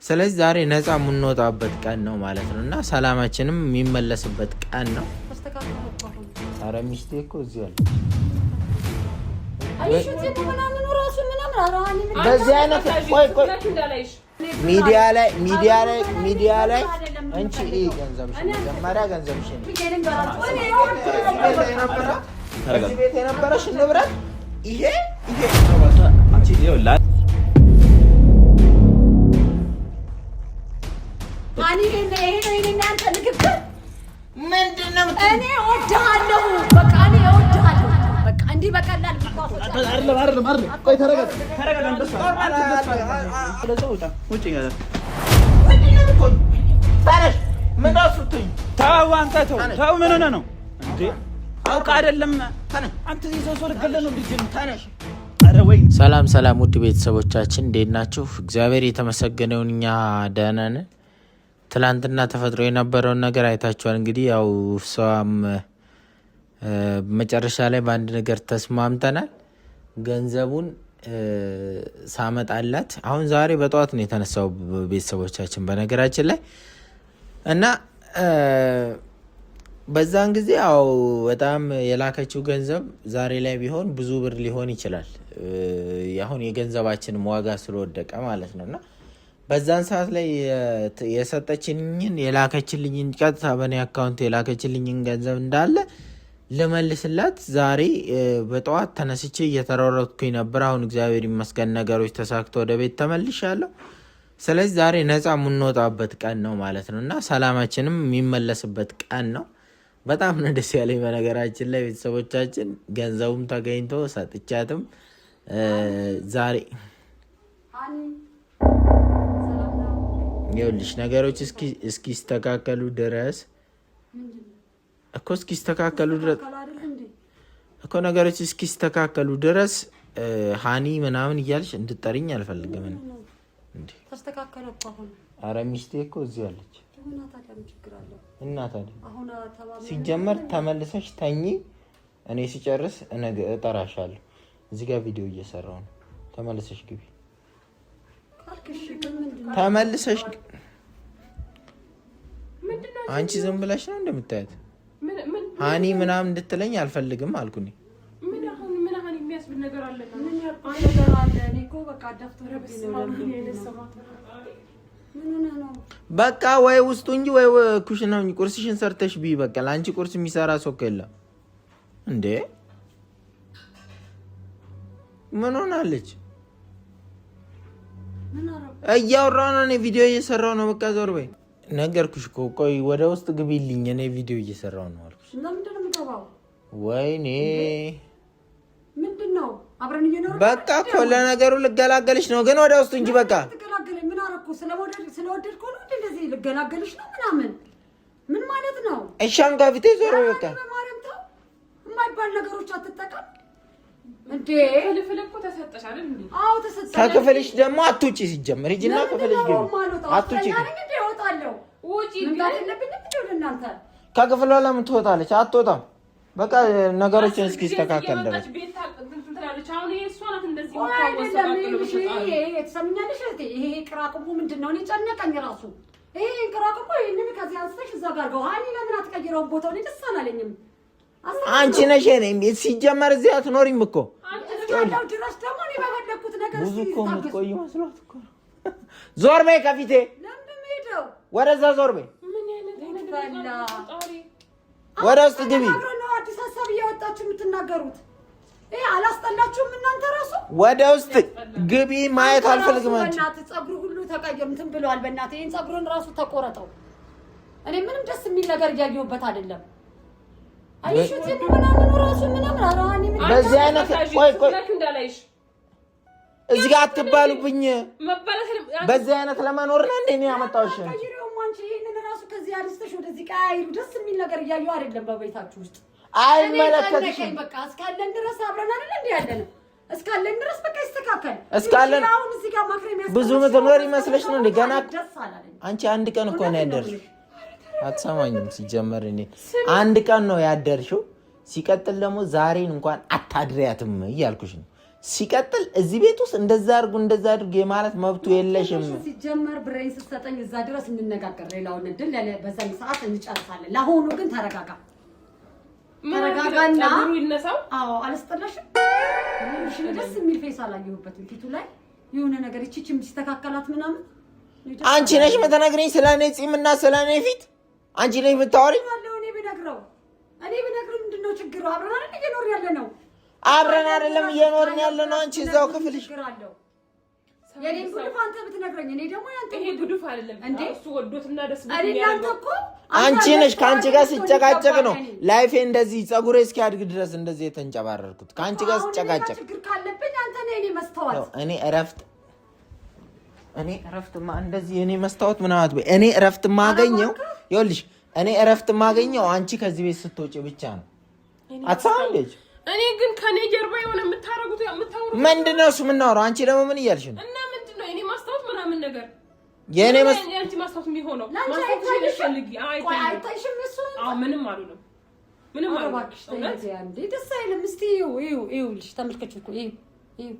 ስለዚህ ዛሬ ነፃ የምንወጣበት ቀን ነው ማለት ነው እና ሰላማችንም የሚመለስበት ቀን ነው። ኧረ ሚስቴ እኮ እዚህ አለ። በዚህ አይነት ቆይ ሚዲያ ላይ አንቺ ገንዘብሽ መጀመሪያ ገንዘብሽ እዚህ ቤት የነበረሽ ንብረት ይሄ አንቺ ይኸውልህ እኔ እናንተ ንግግር ምንድነው? እኔ እወድሃለሁ። በቃ እኔ እወድሃለሁ። በቃ እንዲህ በቀላል አይደለም። ቆይ ተረጋጋ። ተው ምን ሆነህ ነው እንዴ? አውቃ አይደለም አንተ እዚህ ሰው ልገለህ ነው ልጅ ታነሽ። ሰላም ውድ ቤተሰቦቻችን እንዴት ናችሁ? እግዚአብሔር የተመሰገነውን እኛ ደህና ነን። ትላንትና ተፈጥሮ የነበረውን ነገር አይታችኋል። እንግዲህ ያው እሷም መጨረሻ ላይ በአንድ ነገር ተስማምተናል። ገንዘቡን ሳመጣላት አሁን ዛሬ በጠዋት ነው የተነሳው ቤተሰቦቻችን በነገራችን ላይ እና በዛን ጊዜ ያው በጣም የላከችው ገንዘብ ዛሬ ላይ ቢሆን ብዙ ብር ሊሆን ይችላል። አሁን የገንዘባችንም ዋጋ ስለወደቀ ማለት ነውና በዛን ሰዓት ላይ የሰጠችኝን የላከችልኝን ቀጥታ በኔ አካውንት የላከችልኝን ገንዘብ እንዳለ ለመልስላት ዛሬ በጠዋት ተነስቼ እየተሯሯጥኩኝ ነበር። አሁን እግዚአብሔር ይመስገን ነገሮች ተሳክቶ ወደ ቤት ተመልሻለሁ። ስለዚህ ዛሬ ነፃ የምንወጣበት ቀን ነው ማለት ነው እና ሰላማችንም የሚመለስበት ቀን ነው። በጣም ነው ደስ ያለኝ በነገራችን ላይ ቤተሰቦቻችን። ገንዘቡም ተገኝቶ ሰጥቻትም ዛሬ ይኸውልሽ ነገሮች እስኪስተካከሉ ድረስ ነገሮች እስኪስተካከሉ ድረስ ሃኒ ምናምን እያልሽ እንድጠሪኝ አልፈልግም እንዴ። ተስተካከለ እኮ አሁን። ኧረ ሚስቴ እኮ እዚህ አለች እና ታዲያ ሲጀመር ተመልሰሽ ተኚ። እኔ ሲጨርስ እጠራሻለሁ። እዚህ ጋር ቪዲዮ እየሰራሁ ነው። ተመልሰሽ ግቢ። ተመልሰሽ አንቺ ዝም ብለሽ ነው እንደምታያት ሃኒ ምናምን እንድትለኝ አልፈልግም አልኩኝ። ምን ሃኒ የሚያስብል ነገር አለ? እኔ እኮ በቃ በቃ ወይ ውስጡ እንጂ ወይ ኩሽናው ቁርስሽን ሰርተሽ ቢ በቃ ለአንቺ ቁርስ የሚሰራ ሰው የለም እንዴ? ምን ሆናለች? እያወራሁ ነው እኔ ቪዲዮ እየሰራሁ ነው። በቃ ዞር በይ። ነገርኩሽ እኮ ቆይ ወደ ውስጥ ግቢልኝ። እኔ ቪዲዮ እየሰራሁ ነው አልኩሽ። ለምንድን ነው የምገባው? ወይኔ ምንድነው? አብረን እየኖርን በቃ እኮ ለነገሩ ልገላገልሽ ነው ግን ወደ ውስጥ እንጂ በቃ ልገላገልኝ ምን አደረኩ? ስለወደድኩ ነው እንደዚህ ልገላገልሽ ነው ምናምን ምን ማለት ነው? እሻን ጋር ዞር በይ በቃ። የማይባል ነገሮች አትጠቀም እንዴ። ክፍል እኮ ተሰጠሽ አይደል እንዴ? አዎ ተሰጠሽ። ከክፍልሽ ደግሞ አትውጪ። ሲጀመር ሂጂና ክፍልሽ ግቢ። አትውጪ። ከክፍሏ ለምን ትወጣለች? አትወጣም። በቃ ነገሮችን እስኪስተካከል ድረስ ይሄ ቅራቅሙ ምንድነው? እኔ ጨነቀኝ ራሱ ይሄ ቅራቅሙ። ይሄንን ከዚህ አንስተሽ እዛ ጋር ገው ሃኒ ለምን አትቀይረውም ቦታውን? ደስ አላለኝም። አንቺ ነሽ እኔ ሲጀመር እዚህ አትኖሪም እኮ ያለው ድረስ ደግሞ እኔ በፈለኩት ነገር ብዙ እኮ የምትቆይ መስሏት እኮ። ዞር በይ ከፊቴ። ለምን ሄደው ወደዛ ዞር በይ። ምን አይነት ባላ ወደ ውስጥ ግቢ። አዲስ ሀሳብ እያወጣችሁ የምትናገሩት ይሄ አላስጠላችሁም? እናንተ ራሱ ወደ ውስጥ ግቢ። ማየት አልፈልግም። አንቺ በእናትህ ፀጉሩ ሁሉ ተቀየም እንትን ብለዋል። በእናትህ ይሄን ፀጉሩን ራሱ ተቆረጠው። እኔ ምንም ደስ የሚል ነገር እያየሁበት አይደለም። አይሹት ምናምን ራሱ ምናምን አራኒ ምን በዚህ አይነት ቆይ እዚህ ጋር አትባሉብኝ። በዚህ አይነት ለመኖር ነው እንዴ ያመጣውሽ? አንቺ ይሄንን ራሱ ከዚህ አርስተሽ ወደዚህ ቀያይሩ። ደስ የሚል ነገር እያየሁ አይደለም በቤታችሁ ውስጥ። አይመለከትሽም። በቃ እስካለን ድረስ አብረን አይደል እንዴ ያለነው? እስካለን ድረስ በቃ ይስተካከል። እስካለን አሁን እዚህ ጋር ማክረም ያስፈልጋል። ብዙ ምትኖር ይመስልሽ ነው እንዴ? ገና አንቺ አንድ ቀን እኮ ነው ያደርሽው። አትሰማኝም? ሲጀመር እኔ አንድ ቀን ነው ያደርሽው። ሲቀጥል ደግሞ ዛሬን እንኳን አታድሪያትም እያልኩሽ ነው። ሲቀጥል እዚህ ቤት ውስጥ እንደዛ አድርጉ የማለት መብቱ የለሽም። ሲጀመር ብሬን ስትሰጠኝ እዛ ድረስ እንነጋገር፣ ሌላውን እድል በዛን ሰዓት እንጨርሳለን። ለአሁኑ ግን ተረጋጋ። ተረጋጋና ይነሳው። አዎ አልስጠላሽም። እሺ ደስ የሚል ፌስ አላየሁበትም ፊቱ ላይ የሆነ ነገር እቺም ሲስተካከላት ምናምን። አንቺ ነሽ የምትነግሪኝ ስለኔ ጺምና ስለኔ ፊት? አንቺ ነሽ የምታወሪኝ? እኔ ብነግርህ ምንድነው ችግሩ? አብረን አይደል እየኖርን ያለ ነው። አብረን አይደለም እየኖርን ያለ ነው። አንቺ እዛው ክፍልሽ የኔን ጉድፍ አንተ ብትነግረኝ እኔ ደግሞ ያንተ ይሄ ጉድፍ አይደለም እንዴ? እሱ ወዶትና ደስ ብሎኝ ያለው እኮ አንቺ ነሽ። ከአንቺ ጋር ሲጨቃጨቅ ነው ላይፌ እንደዚህ ፀጉሬ እስኪያድግ ድረስ እንደዚህ የተንጨባረርኩት። ከአንቺ ጋር ሲጨቃጨቅ ችግር ካለብኝ አንተ ነህ እኔ መስታወት። እኔ እረፍት እንደዚህ እኔ መስታወት ምናምን በይ። እኔ እረፍት ማገኘው ይኸውልሽ፣ እኔ እረፍት ማገኘው አንቺ ከዚህ ቤት ስትወጪ ብቻ ነው። አትሳንዴጅ እኔ ግን ከኔ ጀርባ የሆነ የምታረጉት ምንድነው? እሱ የምናወራው አንቺ ደግሞ ምን እያልሽ ነው? እና ምንድነው እኔ ማስታወት ምናምን ነገር የኔ አንቺ ማስታወት የሚሆነው ማስታወት ይፈልጊ አይታይሽም? እሱ ምንም አሉንም ምንም አልባክሽ። እንዴ ደስ አይልም። እስቲ ይኸውልሽ ተመልከች እኮ ይኸው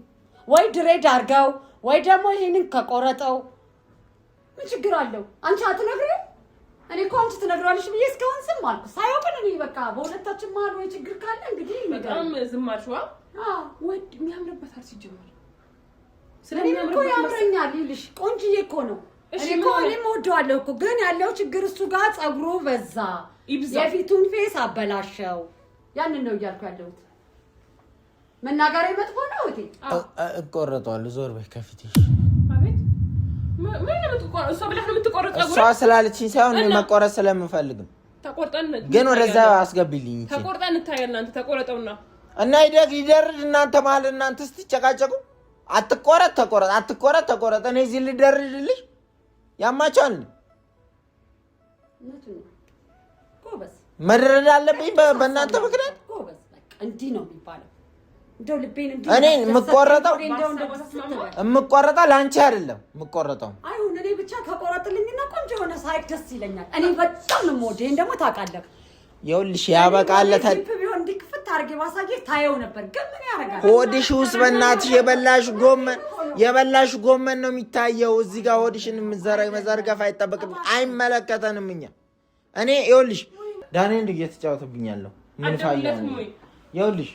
ወይ ድሬድ አድርገው ወይ ደግሞ ይሄንን ከቆረጠው ምን ችግር አለው? አንቺ አትነግሪው? እኔ እኮ አንቺ ትነግሪዋለሽ ብዬ እስካሁን ዝም አልኩ። ሳይሆን እኔ በቃ በሁለታችን መሀል ወይ ችግር ካለ እንግዲህ በጣም ዝም አልሽዋ። ወድ የሚያምርበታል ሲጀምር ስለሚያምር እኮ ያምረኛል። ይልሽ ቆንጅዬ እኮ ነው። እኔም እወደዋለሁ እኮ ግን ያለው ችግር እሱ ጋር ፀጉሩ በዛ፣ የፊቱን ፌስ አበላሸው። ያንን ነው እያልኩ ያለሁት። መናገሬ መጥፎ ነው እቴ? እቆረጠዋለሁ። ዞር በይ ከፊትሽ። አቤት ምን ነው እሷ ብለህ ነው የምትቆረጠው? እሷ ስላለችኝ ሳይሆን እኔ መቆረጥ ስለምፈልግ ነው። ተቆርጠን ግን ወደዛ አስገቢልኝ። ተቆርጠን እንታያለን። አንተ ተቆረጠውና እና ይደርድ እናንተ ማለት እናንተ ስትጨቃጨቁ አትቆረጥ። እኔ እዚህ ልደርድልሽ ያማቻል። ጎበዝ መድረድ አለብኝ በእናንተ ምክንያት። ጎበዝ በቃ እንዲህ ነው የሚባለው። እንደው ልቤን እንዲህ እኔ የምቆረጠው ለአንቺ አይደለም የምቆረጠው። አይሁን እኔ ብቻ ከቆረጥልኝና ቆንጆ የሆነ ሳይክ ደስ ይለኛል። እኔ በጣም ነው የምወደው። ይሄን ደግሞ ታውቃለህ። ይኸውልሽ ያበቃለታል። ቢሆን እንዲክፍት አድርጌ ባሳየህ ታየው ነበር። ግን ምን ያደርጋል ሆድሽ ውስጥ በእናትሽ የበላሽ ጎመን ነው የሚታየው። እዚህ ጋር ሆድሽን መዘርገፍ አይጠበቅም። አይመለከተንም እኛ። እኔ ይኸውልሽ ዳኔ እንደ እየተጫወተብኛለሁ። ምን ፋያ ነው? ይኸውልሽ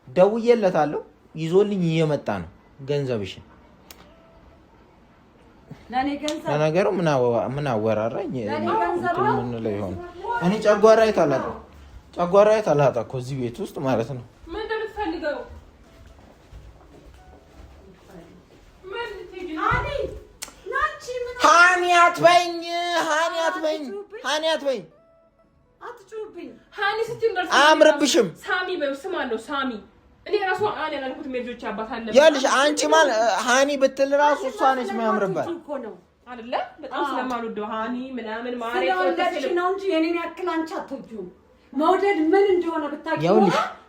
ደውዬለታለሁ። ይዞልኝ እየመጣ ነው ገንዘብሽን። ለነገሩ ምን አወራራኝ? ምን ላይ ሆነ? እኔ ጨጓራዬ ታላጣ እኮ እዚህ ቤት ውስጥ ማለት ነው። ምን እንደምትፈልገው? ሃኒ አትበይኝ። አትጩብኝ። ሃኒ ስትይ እንደርስ አያምርብሽም። ሳሚ በስም አለው ሳሚ። እኔ ራሱ ሃኒ ያልኩት ሜልጆች አባት አለ። ያልሽ አንቺ ማለት ሃኒ ብትል ራሱ እሷ ነች የሚያምርባት አይደለ? በጣም ስለማልወደው ሃኒ ምናምን ማሬ ስለወደድሽ ነው እንጂ የኔን ያክል አንቺ አትወጂውም። መውደድ ምን እንደሆነ ብታውቂው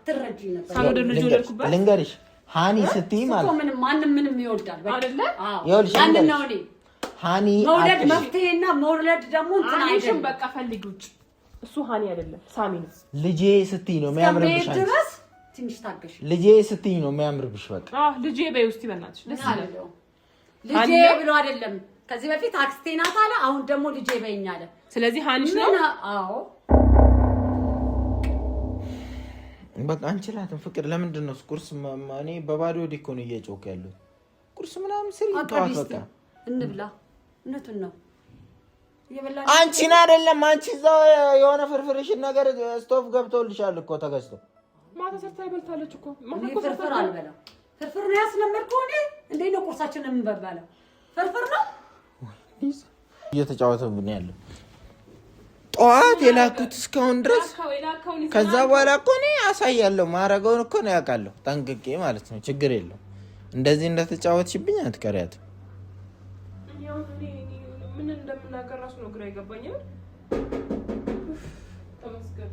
ትረጂ ነበር። ሳልወደድ ልጅ ወለድኩበት። ልንገርሽ ሃኒ ስትይ ማለት ምንም ይወዳል አይደለ? ይኸውልሽ አንደኛው እኔ ሃኒ መውደድ መፍትሄና መውለድ ደግሞ እንትን አይደለም። በቃ ፈልጊ ውጭ። እሱ ሃኒ አይደለም ሳሚ ነው። ልጄ ስትይ ነው የሚያምርብሽ። ድረስ ትንሽ ታገሽ። ልጄ ስትይ ነው የሚያምርብሽ። በቃ ልጄ በይ ውስጥ ይበናልሽ። ደስ ይላል። ልጄ ብሎ አይደለም ከዚህ በፊት አክስቴ ናት አለ። አሁን ደግሞ ልጄ በይኝ አለ። ስለዚህ ሃኒሽ ነው። አዎ በቃ አንችላትም። ፍቅር ለምንድን ነው ቁርስ እኔ በባዶ ወዲህ እኮ ነው እየጮክ ያለው። ቁርስ ምናምን ስሪ ተዋት በቃ እንብላ። እውነቱን ነው አንቺን አይደለም። አንቺ እዛው የሆነ ፍርፍርሽን ነገር ስቶቭ ገብቶልሻል እኮ ተገዝቶ። ማታ ሰርታ ይበልታለች እኮ። ፍርፍር አልበላም። ፍርፍር ነው ያስለመድከው። እኔ እንዴት ነው ቁርሳችንን የምንበላው? ፍርፍር ነው እየተጫወተብን ያለው። ጠዋት የላኩት እስካሁን ድረስ ከዛ በኋላ እኮ እኔ አሳያለሁ። ማረገውን እኮ ነው ያውቃለሁ ጠንቅቄ ማለት ነው። ችግር የለው። እንደዚህ እንደተጫወትሽብኝ አትቀሪያትም። ምን እንደምናገር ራሱ ነው ግራ ይገባኝ። ተመስገን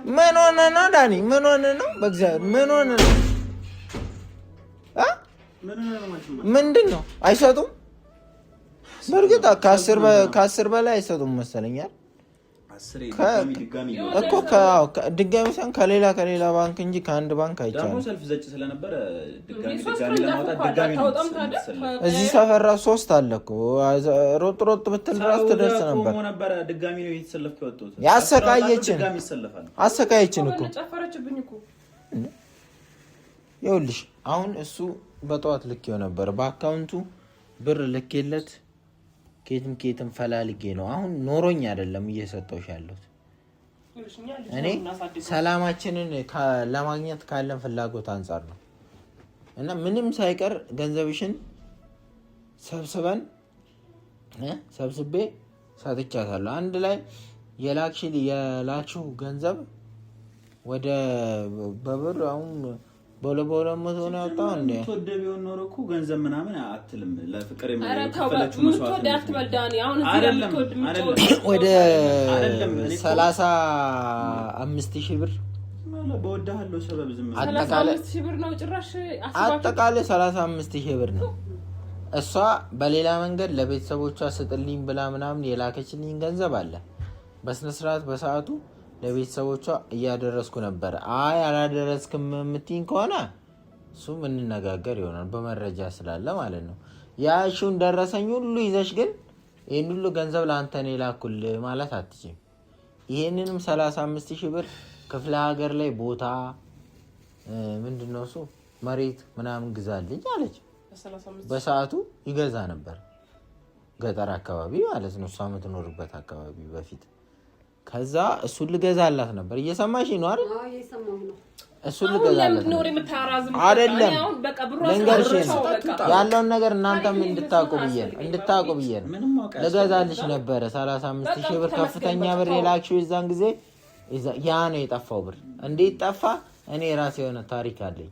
ምን ሆነ ነው ዳኒ? ምን ሆነ ነው? በእግዚአብሔር ምን ሆነ ነው? ምንድን ነው? አይሰጡም። በእርግጥ ከአስር በላይ አይሰጡም መሰለኛል። እኮ ድጋሚ ሳይሆን ከሌላ ባንክ እንጂ ከአንድ ባንክ አይቻልም። እዚህ ሰፈር ራሱ 3 አለ እኮ ሮጥ ብትል ራሱ ትደርስ ነበር። አሰቃየችን እኮ ይኸውልሽ። አሁን እሱ በጠዋት ልኬው ነበር በአካውንቱ ብር ልኬለት ኬትም ፈላልጌ ነው። አሁን ኖሮኝ አይደለም እየሰጠሁሽ ያለሁት። እኔ ሰላማችንን ለማግኘት ካለን ፍላጎት አንጻር ነው እና ምንም ሳይቀር ገንዘብሽን ሰብስቤ ሰጥቻታለሁ። አንድ ላይ የላክሽው ገንዘብ ወደ በብር አሁን በሁለት መቶ ነው ያወጣው። እንዴ ተወደቢውን ኖር እኮ ገንዘብ ምናምን አትልም። ለፍቅር የምትከፈለችው መስዋዕት ወደ 35,000 ብር በወዳለው ሰበብ ዝም አጠቃላይ 35,000 ብር ነው። ጭራሽ አጠቃላይ 35,000 ብር ነው። እሷ በሌላ መንገድ ለቤተሰቦቿ ስጥልኝ ብላ ምናምን የላከችልኝ ገንዘብ አለ። በስነ ስርዓት በሰዓቱ ለቤተሰቦቿ እያደረስኩ ነበር። አይ አላደረስክም የምትይኝ ከሆነ እሱ እንነጋገር ይሆናል፣ በመረጃ ስላለ ማለት ነው። ያሽውን ደረሰኝ ሁሉ ይዘሽ ግን ይሄን ሁሉ ገንዘብ ለአንተ ነው የላኩልህ ማለት አትችይም። ይሄንንም 35,000 ብር ክፍለ ሀገር ላይ ቦታ ምንድነው እሱ መሬት ምናምን ግዛልኝ አለች። በሰዓቱ ይገዛ ነበር ገጠር አካባቢ ማለት ነው፣ እሷ የምትኖርበት አካባቢ በፊት። ከዛ እሱን ልገዛላት ነበር። እየሰማሽ ነው አይደል? አዎ እየሰማሁ ነው። እሱን ልገዛላት አይደለም። ልንገርሽ ያለውን ነገር እናንተም እንድታውቁ ብዬ ነው ልገዛልሽ ነበረ። 35,000 ብር ከፍተኛ ብር የላክሽው የዛን ጊዜ ያ ነው የጠፋው ብር። እንዴት ጠፋ? እኔ የራሴ የሆነ ታሪክ አለኝ፣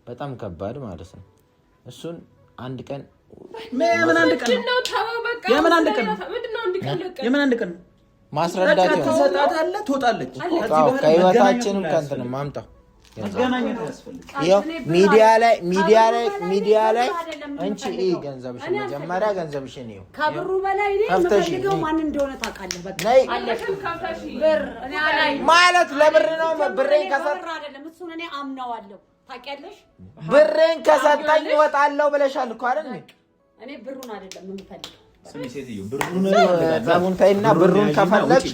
በጣም ከባድ ማለት ነው። እሱን አንድ ቀን የምን አንድ ቀን ማስረዳት ይሰጣታለህ፣ ትወጣለች። ከህይወታችንም ከእንትንም ማምጣው ሚዲያ ላይ እንቺ ገንዘብሽ መጀመሪያ ገንዘብሽን ይኸው ከብሩ በላይ እኔ የምፈልገው ማን እንደሆነ ታውቃለህ። በቃ ብር እኔ አላይ ማለት ለብር ነው። ብሬን ከሰራ አይደለም እሱን እኔ አምነዋለሁ። ታውቂያለሽ ብሬን ከሰጠኝ እወጣለሁ ብለሻል እኮ አይደል? እኔ ብሩን አይደለም የምፈልገው። ስሚሴትዩ ብሩን ከፈለግሽ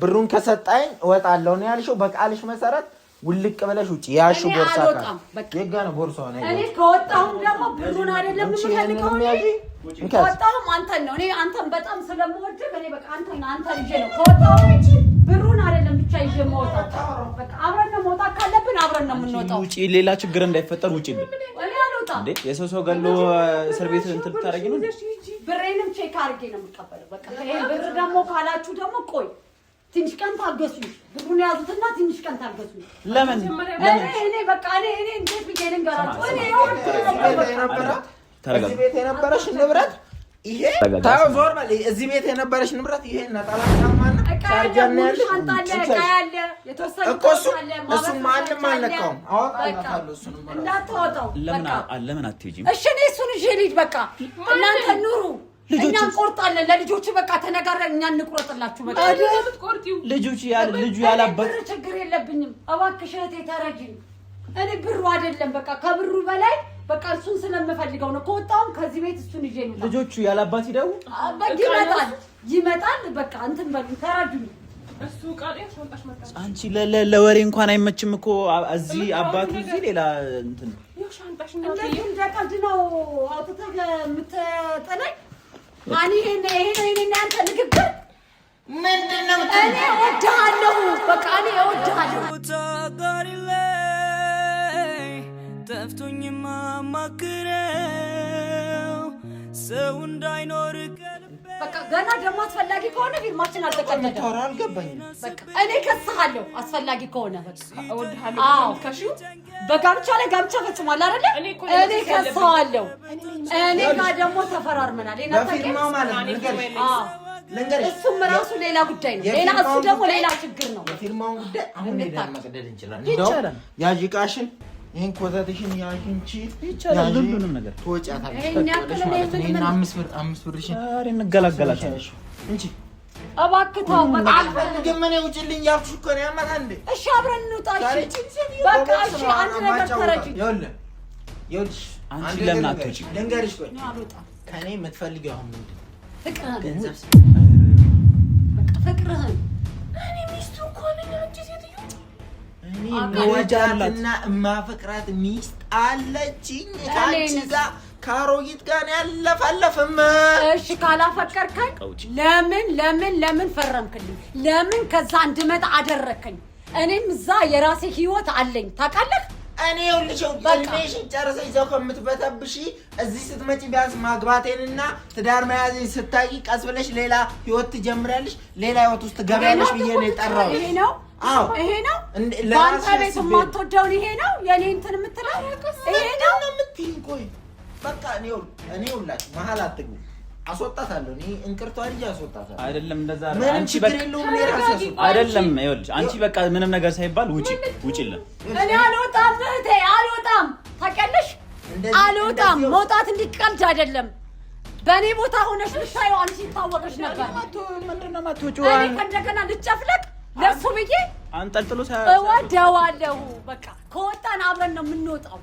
ብሩን ከሰጣኝ እወጣለሁ ነው ያልሽው። በቃልሽ መሰረት ውልቅ ብለሽ ውጪ። ያሹ ቦርሳ የጋ ነው ቦርሳው ነው። እኔ ከወጣሁም ደግሞ ብሩን አይደለም የምፈልገው። ከወጣሁም አንተን ነው። እኔ አንተን በጣም ስለምወድህ እኔ በቃ አንተን ይዤ ነው ከወጣሁ እንጂ ብሩን አይደለም ብቻ ይዤ የምወጣው። በቃ አብረን ነው መውጣት ካለብን አብረን ነው የምንወጣው። ውጪ፣ ሌላ ችግር እንዳይፈጠር ውጪ። እኔ አልወጣም። እንዴ የሰው ገሎ እስር ቤት እንትን ታረጊ ነው። ብሬንም ቼክ አድርጌ ነው የምቀበለው። በቃ ይሄ ብር ደግሞ ካላችሁ ደግሞ ቆይ ትንሽ ቀን ታገሱ። ብሩን ያዙትና ትንሽ ቀን ታገሱ። ለምን እኔ በቃ እኔ እንዴት ብዬ ልንገራችሁ? እኔ እዚህ ቤት የነበረሽ ንብረት ይሄ ታዞር ማለት እዚህ ቤት የነበረሽ ንብረት ይሄ ነጠላ ጫማና ቻርጀር ነው ያለሽ። ያለ የተወሰነ እሱ ማንም አልነካውም። አወጣለሁ እሱን እንዳትወጣው። ለምን አትሄጂም? እሺ እኔ እሱን ይዤ ልሂድ። በቃ እናንተ ኑሩ፣ እኛ እንቆርጣለን። ለልጆቹ በቃ ተነጋግረን እኛ እንቆርጥላችሁ። በቃ ልጆቹ ልጁ ያላበት ችግር የለብኝም። እባክሽ እህቴ ተረጂኝ። እኔ ብሩ አይደለም በቃ ከብሩ በላይ በቃ እሱን ስለምፈልገው ነው። ከወጣሁም ከዚህ ቤት እሱን ይዤ ነው። ልጆቹ ያላባት ይደው ይመጣል። በቃ እንትን በሉ ተረጁኝ። እሱ ቃል ያስወጣሽ መጣ። አንቺ ለወሬ እንኳን አይመችም እኮ እዚህ አባቱ እዚህ ሌላ እንትን ሻንጣሽ ነው። እንደቀልድ ነው አውጥተህ የምትጠለኝ። ማን ይሄን አንተ ንግግር ምንድነው? እኔ እወድሃለሁ። በቃ እኔ እወድሃለሁ። ጠፍቶኝማ ማክረው ሰው እንዳይኖር በቃ ገና ደግሞ አስፈላጊ ከሆነ ፊልማችን አልተቀደደም። አልገባኝም። በቃ እኔ ከስሃለሁ አስፈላጊ ከሆነ በቃ እወድሃለሁ። ከሺው በጋብቻ ላይ ጋብቻ ፈጽሟል አይደለ? እኔ ከስሃለሁ። እኔ ጋር ደግሞ ተፈራርመናል። በፊልማው ማለት ልንገርሽ፣ እሱም ራሱ ሌላ ጉዳይ ነው። ሌላ እሱ ደግሞ ሌላ ችግር ነው። የፊልማውን ጉዳይ አሁን ሄደን መቅደድ እንችላለን። ያዥ ቃሽን ይሄን ኮታቴሽን ያንቺ ይቻላል። ሁሉንም ነገር ተወጫታለሽ። ይሄን 5 ብር እንገላገላታለን እንጂ እባክህ በቃ አልፈልግም እኔ ውጪልኝ ያልኩሽ እኮ ነው ያማታ እንዴ እሺ አብረን እንውጣ እሺ በቃ እሺ አንድ ነገር ተረጂ ይኸውልሽ አንቺ ለምን አትወጪ ልንገርሽ ቆይ አልወጣም ከኔ የምትፈልጊው አሁን ምንድን ነው ፍቅርህን ገንዘብ በቃ ፍቅርህን እኔ ሚስቱ እኮ ነኝ አንቺ ሴትዮ እኔ መወዳትና እማፈቅራት ሚስት አለችኝ ካንቺ ጋር ካሮጊት ጋር ያለፈለፈም እሺ ካላፈቀርከኝ ለምን ፈረምክልኝ ለምን ከዛ እንድመጣ አደረከኝ እኔም እዛ የራሴ ህይወት አለኝ ታውቃለህ እኔ ይኸውልሽ እድሜሽን ጨርሰሽ እዛው ከምትበተብሺ እዚህ ስትመጪ ቢያንስ ማግባቴንና ትዳር መያዜን ስታቂ ቀስ ብለሽ ሌላ ህይወት ትጀምሪያለሽ ሌላ ህይወት ውስጥ ገበያለሽ ብዬ ነው የጠራሁት ይሄ ነው አዎ ይሄ ነው ለአንተ ቤት የማትወደውን ይሄ ነው የኔ እንትን የምትለው ይሄ ነው የምትይኝ ቆይ በቃ እኔ ሁላችሁ መሀል አትግቡ አስወጣታለሁ እኔ እንቅርቷ ልጅ አስወጣታለሁ አይደለም እንደዛ አንቺ በቃ አይደለም ይኸውልሽ አንቺ በቃ ምንም ነገር ሳይባል ውጪልን እኔ አልወጣም እህቴ አልወጣም ታውቂያለሽ አልወጣም መውጣት እንዲቀልድ አይደለም በእኔ ቦታ ሆነሽ ልታዩ አንቺ ታወቅሽ ነበር ምንድነው ማትወጪው እኔ ከእንደገና ልጨፍለቅ ለሱ ብዬ አንጠልጥሎ እወደዋለሁ በቃ ከወጣን አብረን ነው የምንወጣው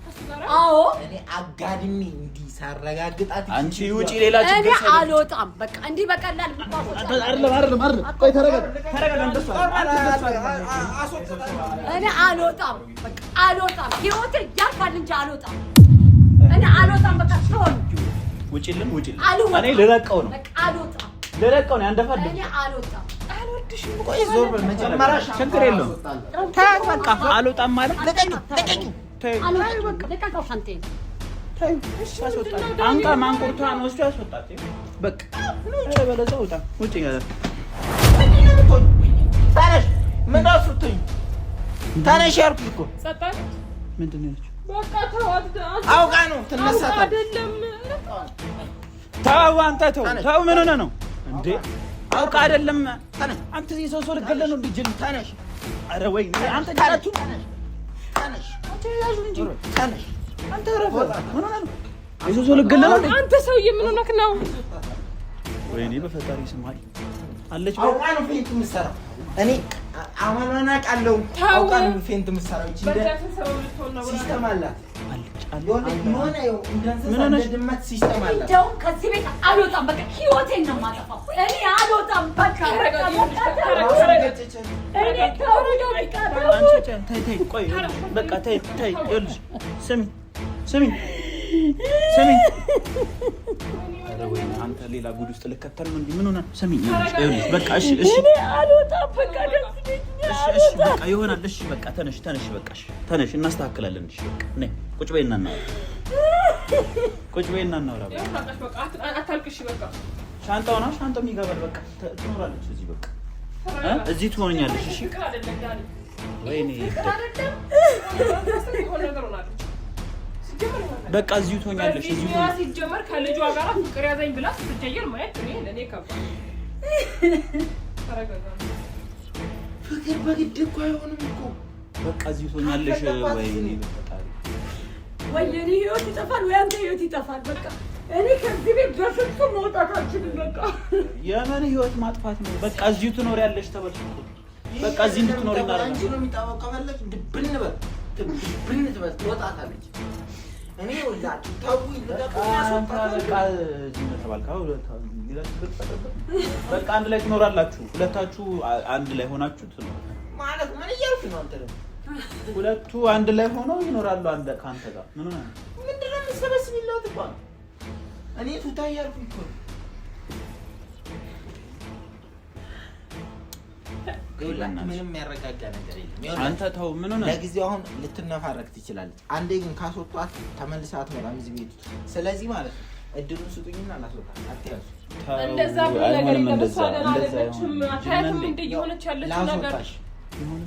አዎ እኔ አጋድሜ እንዲህ ሳረጋግጣት አንቺ ውጪ ሌላ ችግር እኔ አልወጣም በቃ እንዲህ በቀላል አይደለም ቆይ ተረጋጋ እንደሱ እኔ አልወጣም በቃ አልወጣም ህይወቴ ያልፋል እንጂ አልወጣም እኔ አልወጣም በቃ ሾን ውጪልን እኔ ልለቀው ነው በቃ አልወጣም ልለቀው ነው ያንደፋል እኔ አልወጣም አልወድሽም ቆይ ዞር በል መጀመሪያ ችግር የለውም ተይ በቃ አልወጣም ማለት ለቀቂው ተይ በቃ ለቀቀው ሻንቴን ተይ አስወጣኝ አንተ ማንቁርቷን ወስዶ አስወጣት በቃ በለዛው ወጣ ውጪ ያለ ታነሽ ምን አስወጣኝ ታነሽ ያልኩሽ እኮ ሰጣኝ ምንድነው ያልኩሽ በቃ ተዋት አውቃ ነው ትነሳታ አይደለም ተው አንተ ተው ምን ሆነ ነው እንዴ አውቃ አይደለም አንተ እዚህ ሰው ልገለ ነው ልጅ ታነሽ አረ ወይ አንተ ዳቱ ታነሽ ያዙ እንጂ ታነሽ አንተ ረፈ ምን ሆነ ነው እዚህ ሰው ልገለ ነው አንተ ሰውዬ ምን ሆነክ ነው ወይኔ በፈጣሪ ስማይ አለች አውቃ ነው ፌንት ምሰራ እኔ አማናና ቃለው አውቃ ነው ፌንት ምሰራ እቺ ሲስተም አላት ሆነ ይው እንደንሰሳ ድመት ሲስተም አላት እንደው ከዚህ ቤት አልወጣም በቃ ህይወቴን ነው የማጠፋው እኔ አልወጣም በቃ እኔ ተወርዶ ተይ ቆይ በቃ ተይ ይኸውልሽ ስሚ አረ ወይ አንተ ሌላ ጉድ ውስጥ ልከተል ነው እንዴ ምን ሆነ ስሚ ይኸውልሽ በቃ እሺ እኔ አልወጣም በቃ እሺ በቃ ይሆናል እሺ በቃ ተነሽ በቃ ተነሽ እናስተካክላለን እሺ በቃ ነይ ቁጭ በይና እናውራ በቃ አታልቅሽ በቃ ሻንጣው ይገባል በቃ ትኖራለች እዚህ በቃ እዚህ ትሆኛለሽ እሺ ወይኔ በቃ እዚሁ ትሆኛለሽ እዚሁ ሲጀመር ከልጇ ጋር ፍቅር ያዘኝ ብላ ስትጀየር ማየት ለኔ ከባድ ተረጋጋ ፍቅር በግድ እኮ አይሆንም እኮ በቃ እዚሁ ትሆኛለሽ ወይኔ በፈጣሪ ወይኔ ህይወት ይጠፋል ወይ አንተ ህይወት ይጠፋል በቃ እኔ ከዚህ ቤት በፍጹም መውጣት አልችልም በቃ የምን ህይወት ማጥፋት ነው በቃ እዚሁ ትኖሪያለሽ ተበልኩ በቃ እዚህ እንድትኖሪ እናደርጋለን አንቺ ነው የሚጣበው ከፈለክ ድብን በል ትወጣታለች እኔ ወላችሁ ታውይ በቃ በቃ አንድ ላይ ትኖራላችሁ ሁለታችሁ አንድ ላይ ሆናችሁ ትኖር ማለት ምን እያልኩ ነው አንተ ደግሞ ሁለቱ አንድ ላይ ሆነው ይኖራሉ አንድ ካንተ ጋር ምን ሆነ ምንድነው የምትሰበስቢላት እኮ እኔ ቱታ እያልኩ እኮ ምንም ያረጋጋ ነገር የለም አንተ ተው ምን ሆነ ለጊዜው አሁን ልትነፋረክ ትችላለች አንዴ ግን ካስወጣት ተመልሳ አትመጣም እዚህ ቤት ስለዚህ ማለት ነው እድሉን ስጡኝና እናስወጣት አትያዙ እንደዛ ነገር እንደዛ አታያትም እንደ የሆነች ያለችው ነገር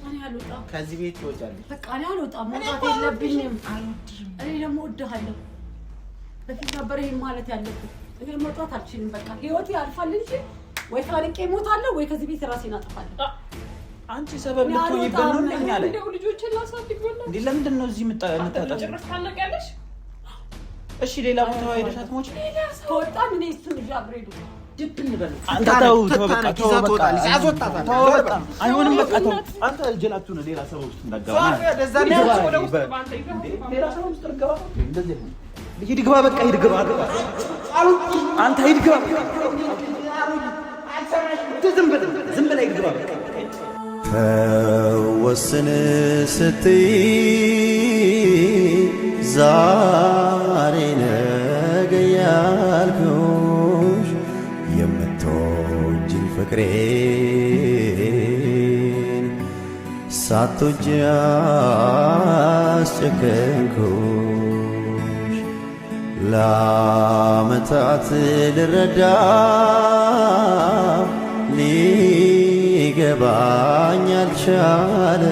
እኔ አልወጣም ከዚህ ቤት ትወጫለሽ በቃ እኔ አልወጣም መውጣት የለብኝም እኔ ደግሞ እወድሃለሁ በፊት ነበር ይሄን ማለት ያለብኝ እኔ መውጣት አልችልም በቃ ህይወቴ ያልፋል እንጂ ወይ ታርቄ እሞታለሁ ወይ ከዚህ ቤት ራሴን አጠፋለሁ አንቺ ሰበብ ልትሆኚበት ነው እንደኛ ላይ እንደው ልጆችን ላሳድግ ወላ እንዴ ለምንድን ነው እዚህ የምታጣጣሽ ጭራሽ ታነቂያለሽ እሺ ሌላ ቦታ ሄደሽ አትሞች ከወጣን እኔ እሱን ይዤ አብሬ ድብን በል አንተ ተው በቃ አይሆንም በቃ ተው አንተ ጀላቱ ነው ሌላ ሰው ውስጥ እንዳገባ ሂድ ግባ በቃ ሂድ ግባ አንተ ሂድ ግባ ዝም ብለህ ሂድ ግባ ተወስን ስትይ ዛሬ ነገ ያልኩሽ የምትወጂኝ ፍቅሬን ሳትወጂ አስጨከንኩሽ ለዓመታት ልረዳ ሊገባኝ አልቻለ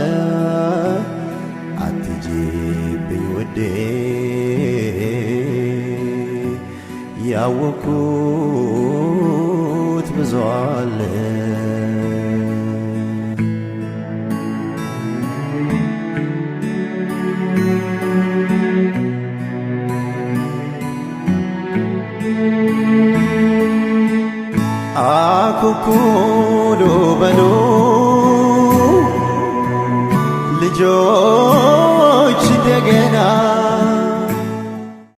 አትጂብኝ ውዴ ያወኩት ብዙ አለ አኩኩሉ በሉ ልጆች እንደገና